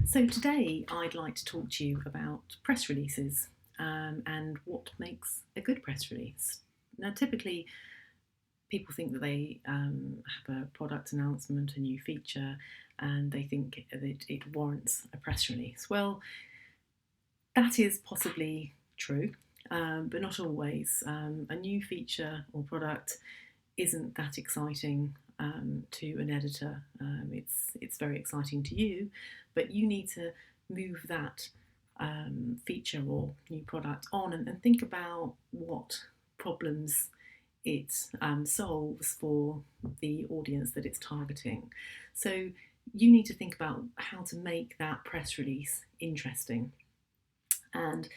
So today I'd like to talk to you about press releases and what makes a good press release. Now, typically people think that they have a product announcement, a new feature, and they think that it warrants a press release. Well, that is possibly true, but not always. A new feature or product isn't that exciting to an editor. It's very exciting to you, but you need to move that feature or new product on and think about what problems it solves for the audience that it's targeting. So you need to think about how to make that press release interesting. And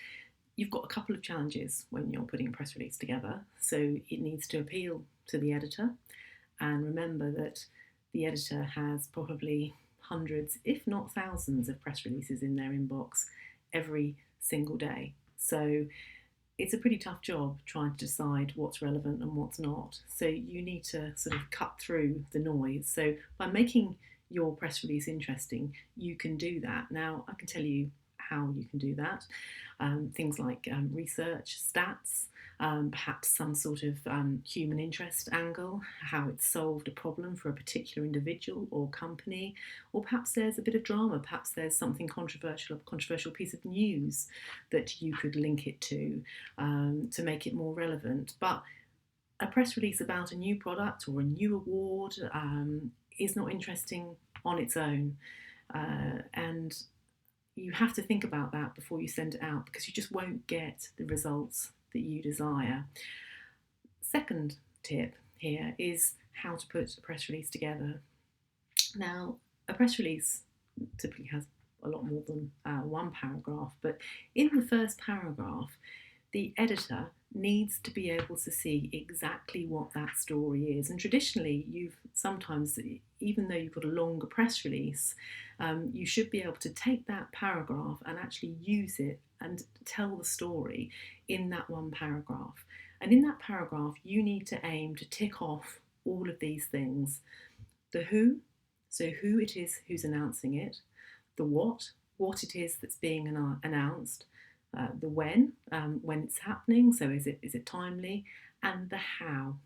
you've got a couple of challenges when you're putting a press release together. So it needs to appeal to the editor. And remember that the editor has probably hundreds, if not thousands, of press releases in their inbox every single day. So it's a pretty tough job trying to decide what's relevant and what's not. So you need to sort of cut through the noise. So by making your press release interesting, you can do that. Now, I can tell you how you can do that. Things like research, stats, perhaps some sort of human interest angle, how it's solved a problem for a particular individual or company, or perhaps there's a bit of drama, perhaps there's something controversial, a controversial piece of news that you could link it to make it more relevant. But a press release about a new product or a new award is not interesting on its own. And you have to think about that before you send it out because you just won't get the results that you desire. Second tip here is how to put a press release together. Now, a press release typically has a lot more than one paragraph, but in the first paragraph, the editor needs to be able to see exactly what that story is. And traditionally, you've sometimes, even though you've got a longer press release, you should be able to take that paragraph and actually use it and tell the story in that one paragraph. And in that paragraph, you need to aim to tick off all of these things. The who, so who it is who's announcing it. The what it is that's being announced. The when it's happening, so is it timely, and the how.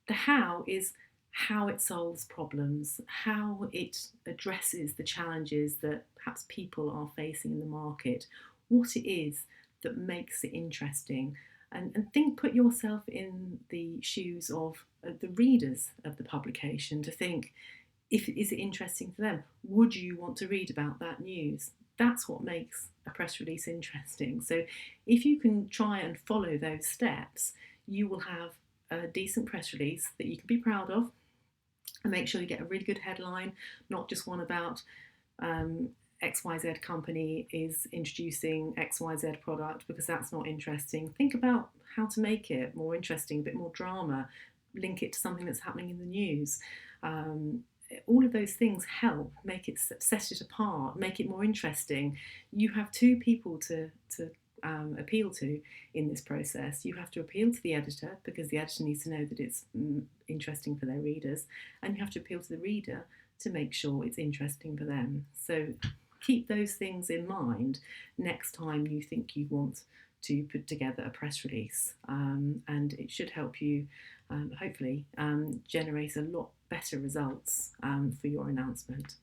The how is how it solves problems, how it addresses the challenges that perhaps people are facing in the market, what it is that makes it interesting. And put yourself in the shoes of the readers of the publication to think, is it interesting to them? Would you want to read about that news? That's what makes a press release interesting. So if you can try and follow those steps, you will have a decent press release that you can be proud of, and make sure you get a really good headline, not just one about XYZ company is introducing XYZ product, because that's not interesting. Think about how to make it more interesting, a bit more drama, link it to something that's happening in the news. All of those things help make it, set it apart, make it more interesting. You have two people to appeal to in this process. You have to appeal to the editor because the editor needs to know that it's interesting for their readers, and you have to appeal to the reader to make sure it's interesting for them. So keep those things in mind next time you think you want to put together a press release, and it should help you hopefully generate a lot better results for your announcement.